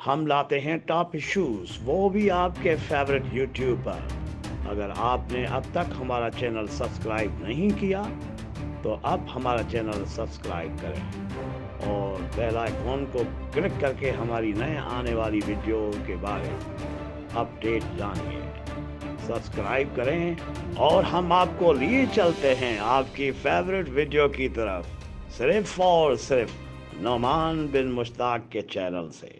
हम लाते हैं top issues, वो भी आपके फेवरेट यूट्यूब पर। अगर आपने अब तक हमारा चैनल सब्सक्राइब नहीं किया तो अब हमारा चैनल सब्सक्राइब करें और बेल आइकॉन को क्लिक करके हमारी नए आने वाली वीडियो के बारे में अपडेट जानिए। सब्सक्राइब करें और हम आपको लिए चलते हैं आपकी फेवरेट वीडियो की तरफ, सिर्फ और सिर्फ नोमान बिन मुश्ताक के चैनल से।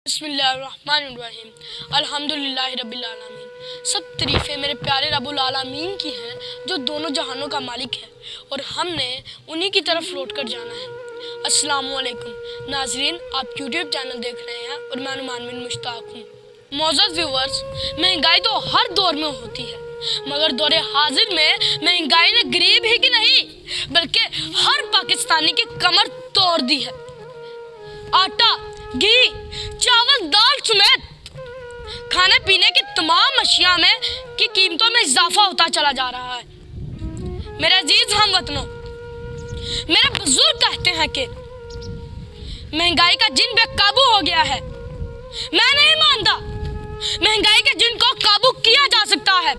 बिस्मिल्लाहिर्रहमानिर्रहीम, अल्हम्दुलिल्लाहि रब्बिल आलमीन। सब तारीफ़ें मेरे प्यारे रब्बुल आलमीन की हैं जो दोनों जहानों का मालिक है और हमने उन्हीं की तरफ लौट कर जाना है। अस्सलामु अलैकुम नाज़रीन, आप यूट्यूब चैनल देख रहे हैं और मैं नोमान बिन मुश्ताक हूँ। मौजूद व्यूअर्स, महंगाई तो हर दौर में होती है, मगर दौरे हाजिर में महंगाई ने गरीब ही की नहीं बल्कि हर पाकिस्तानी की कमर तोड़ दी है। आटा, घी, चावल, दाल समेत खाने पीने की तमाम अशिया में की कीमतों में इजाफा होता चला जा रहा है। मेरे अजीज हमवतनों, मेरे बुजुर्ग कहते हैं कि महंगाई का जिन बेकाबू हो गया है। मैं नहीं मानता महंगाई के जिन को काबू किया जा सकता है।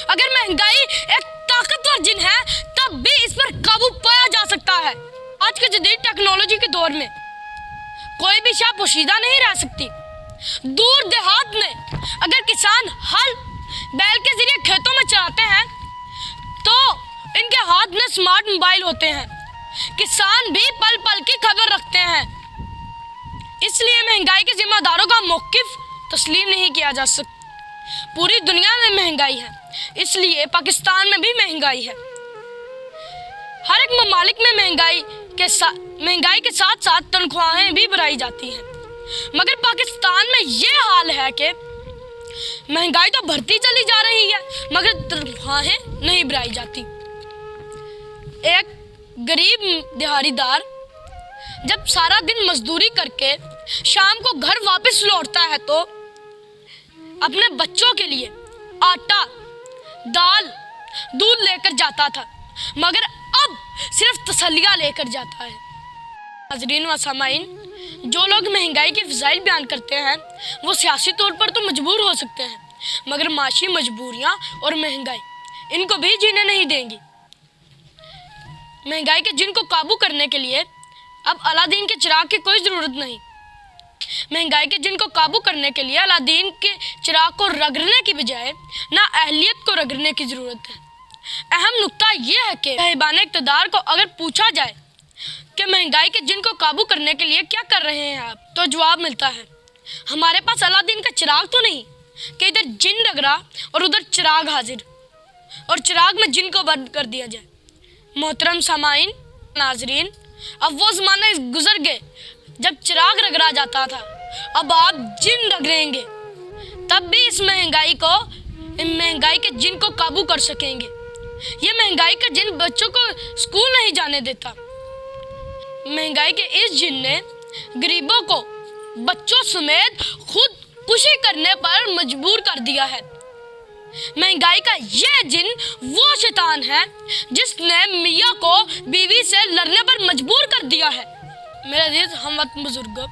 अगर महंगाई एक ताकतवर जिन है तब भी इस पर काबू पाया जा सकता है। आज के जदीद टेक्नोलॉजी के दौर में कोई भी शय पोशीदा नहीं रह सकती। दूर देहात में अगर किसान हल बैल के जरिए खेतों में चलाते हैं तो इनके हाथ में स्मार्ट मोबाइल होते हैं। किसान भी पल पल की खबर रखते हैं। इसलिए महंगाई के जिम्मेदारों का मौकिफ तस्लीम नहीं किया जा सकता। पूरी दुनिया में महंगाई है, इसलिए पाकिस्तान में भी महंगाई है। हर एक ममालिक में महंगाई के साथ साथ तनख्वाहें भी बढ़ाई जाती हैं, मगर पाकिस्तान में ये हाल है कि महंगाई तो बढ़ती चली जा रही है मगर तनख्वाहें नहीं बढ़ाई जाती। एक गरीब दिहाड़ीदार जब सारा दिन मजदूरी करके शाम को घर वापस लौटता है तो अपने बच्चों के लिए आटा, दाल, दूध लेकर जाता था, मगर अब सिर्फ तसल्लियाँ लेकर जाता है। नाज़रीन व सामाइन, जो लोग महंगाई के फ़ज़ाइल बयान करते हैं वो सियासी तौर पर तो मजबूर हो सकते हैं, मगर माशी मजबूरियाँ और महंगाई इनको भी जीने नहीं देंगी। महंगाई के जिन को काबू करने के लिए अब अलादीन के चिराग की कोई ज़रूरत नहीं। महंगाई के जिन को काबू करने के लिए अलादीन के चिराग को रगड़ने की बजाय ना अहलियत को रगड़ने की ज़रूरत है। अहम नुक्ता यह है कि साहिबान इक़्तिदार को अगर पूछा जाए कि महंगाई के जिन को काबू करने के लिए क्या कर रहे हैं आप, तो जवाब मिलता है हमारे पास अलादीन का चिराग तो नहीं कि इधर जिन रगड़ा और उधर चिराग हाजिर और चिराग में जिन को बंद कर दिया जाए। मोहतरम सामाइन, नाजरीन, अब वो ज़माना गुजर गए जब चिराग रगड़ा जाता था, अब आप जिन रगड़ेंगे तब भी इस महंगाई के जिन को काबू कर सकेंगे। ये महंगाई का जिन बच्चों को स्कूल नहीं जाने देता। महंगाई के इस जिन ने गरीबों को बच्चों समेत खुद खुशी करने पर मजबूर कर दिया है। महंगाई का यह जिन वो शैतान है जिसने मियाँ को बीवी से लड़ने पर मजबूर कर दिया है। मेरे अजीज हमवतन बुजुर्ग,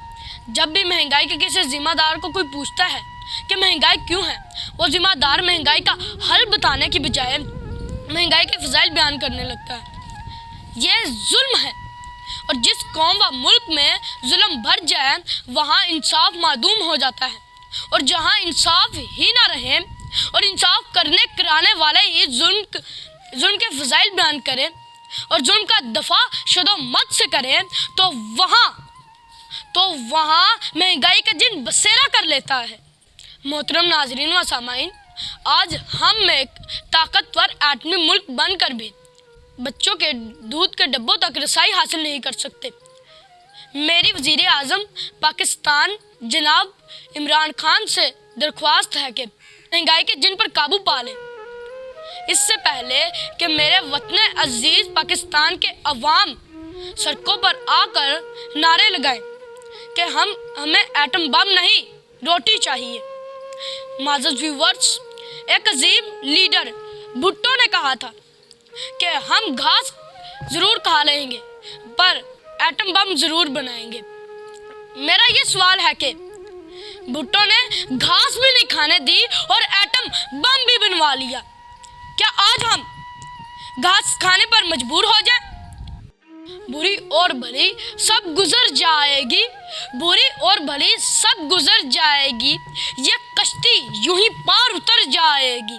जब भी महंगाई के किसी जिम्मेदार को कोई पूछता है कि महंगाई क्यों है, वो जिम्मेदार महंगाई का हल बताने की बजाय महंगाई के फ़ज़ाइल बयान करने लगता है। यह जुल्म है और जिस कौम व मुल्क में जुल्म भर जाए वहाँ इंसाफ मादूम हो जाता है, और जहाँ इंसाफ ही ना रहे और इंसाफ कराने वाले ही जुल्म के फ़ज़ाइल बयान करें और जुल्म का दफ़ा शदो मत से करें तो वहाँ महंगाई का जिन बसेरा कर लेता है। मोहतरम नाज़रीन व सामाइन, आज हम एक ताकतवर एटमी मुल्क बनकर भी बच्चों के दूध के डब्बों तक रसाई हासिल नहीं कर सकते। मेरी वज़ीर आज़म पाकिस्तान जनाब इमरान खान से दरख्वास्त है कि महंगाई के जिन पर काबू पा लें। इससे पहले कि मेरे वतन अजीज़ पाकिस्तान के अवाम सड़कों पर आकर नारे लगाएं कि हमें एटम बम नहीं रोटी चाहिए। माज़ूज़ व्यूअर्स, एक अजीम लीडर भुट्टो ने कहा था कि हम घास ज़रूर खा लेंगे पर एटम बम ज़रूर बनाएंगे। मेरा ये सवाल है कि भुट्टो ने घास भी नहीं खाने दी और एटम बम भी बनवा लिया, क्या आज हम घास खाने पर मजबूर हो जाए? बुरी और भली सब गुजर जाएगी, बुरी और भली सब गुजर जाएगी, ये कश्ती यूं ही पार उतर जाएगी।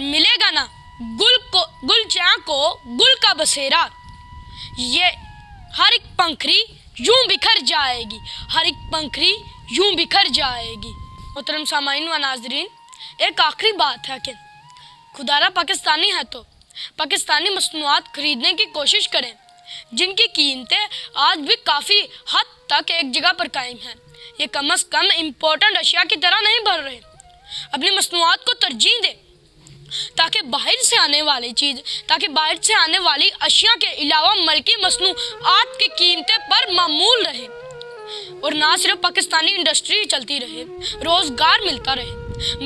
मिलेगा ना गुलचां को गुल का बसेरा, ये हर एक पंखड़ी यूं बिखर जाएगी, हर एक पंखड़ी यूं बिखर जाएगी। मोहतरम सामाईन व नाज़रीन, एक आखिरी बात है कि खुदारा पाकिस्तानी है तो पाकिस्तानी मसनूआत खरीदने की कोशिश करें, जिनकी कीमतें आज भी काफ़ी हद तक एक जगह पर कायम हैं। ये कम से कम इम्पोर्टेंट अशिया की तरह नहीं बढ़ रहे। अपनी मसनूआत को तरजीह दें ताकि बाहर से आने वाली अशिया के अलावा मल्की मसनूआत की कीमतें पर मामूल रहे और ना सिर्फ पाकिस्तानी इंडस्ट्री चलती रहे, रोज़गार मिलता रहे,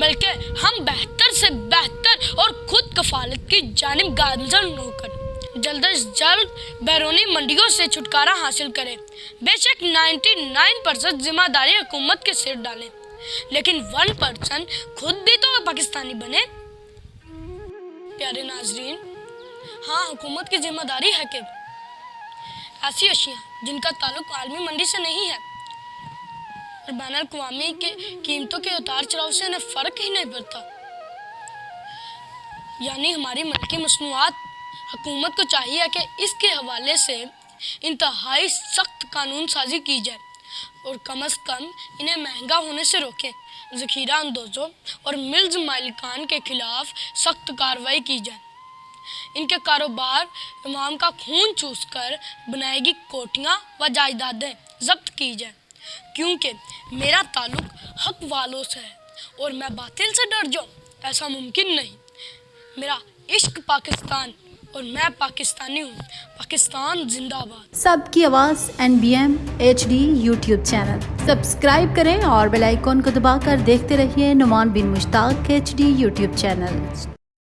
बल्कि हम बेहतर से बेहतर और खुद कफालत की जानिब गामज़न होकर जल्द अज जल्द बैरूनी मंडियों से छुटकारा हासिल करें। बेशक 99% जिम्मेदारी हुकूमत के सिर डालें, लेकिन 1% खुद भी तो पाकिस्तानी बने। प्यारे नाजरीन, हाँ, हुकूमत की जिम्मेदारी है कि ऐसी अशिया जिनका ताल्लुक आलमी मंडी से नहीं है और बैनुल-अक़वामी के कीमतों के उतार चढ़ाव से इन्हें फ़र्क ही नहीं पड़ता, यानी हमारी मल्की मसनूआत, हुकूमत को चाहिए कि इसके हवाले से इंतहाई सख्त कानून साजी की जाए और कम से कम इन्हें महंगा होने से रोकें। ज़ख़ीरा अंदोज़ों और मिल्स मालिकान के खिलाफ सख्त कार्रवाई की जाए। इनके कारोबार इमाम का खून चूस कर बनाएगी कोठियाँ व जायदादें जब्त की जाए, क्योंकि मेरा ताल्लुक हक वालों से है और मैं बातिल से डर जाऊँ, ऐसा मुमकिन नहीं। मेरा इश्क पाकिस्तान और मैं पाकिस्तानी हूँ। पाकिस्तान जिंदाबाद। सबकी आवाज़ NBM HD YouTube channel subscribe करें और बेल आइकॉन को दबाकर देखते रहिए नुमान बिन मुश्ताक HD यूट्यूब चैनल।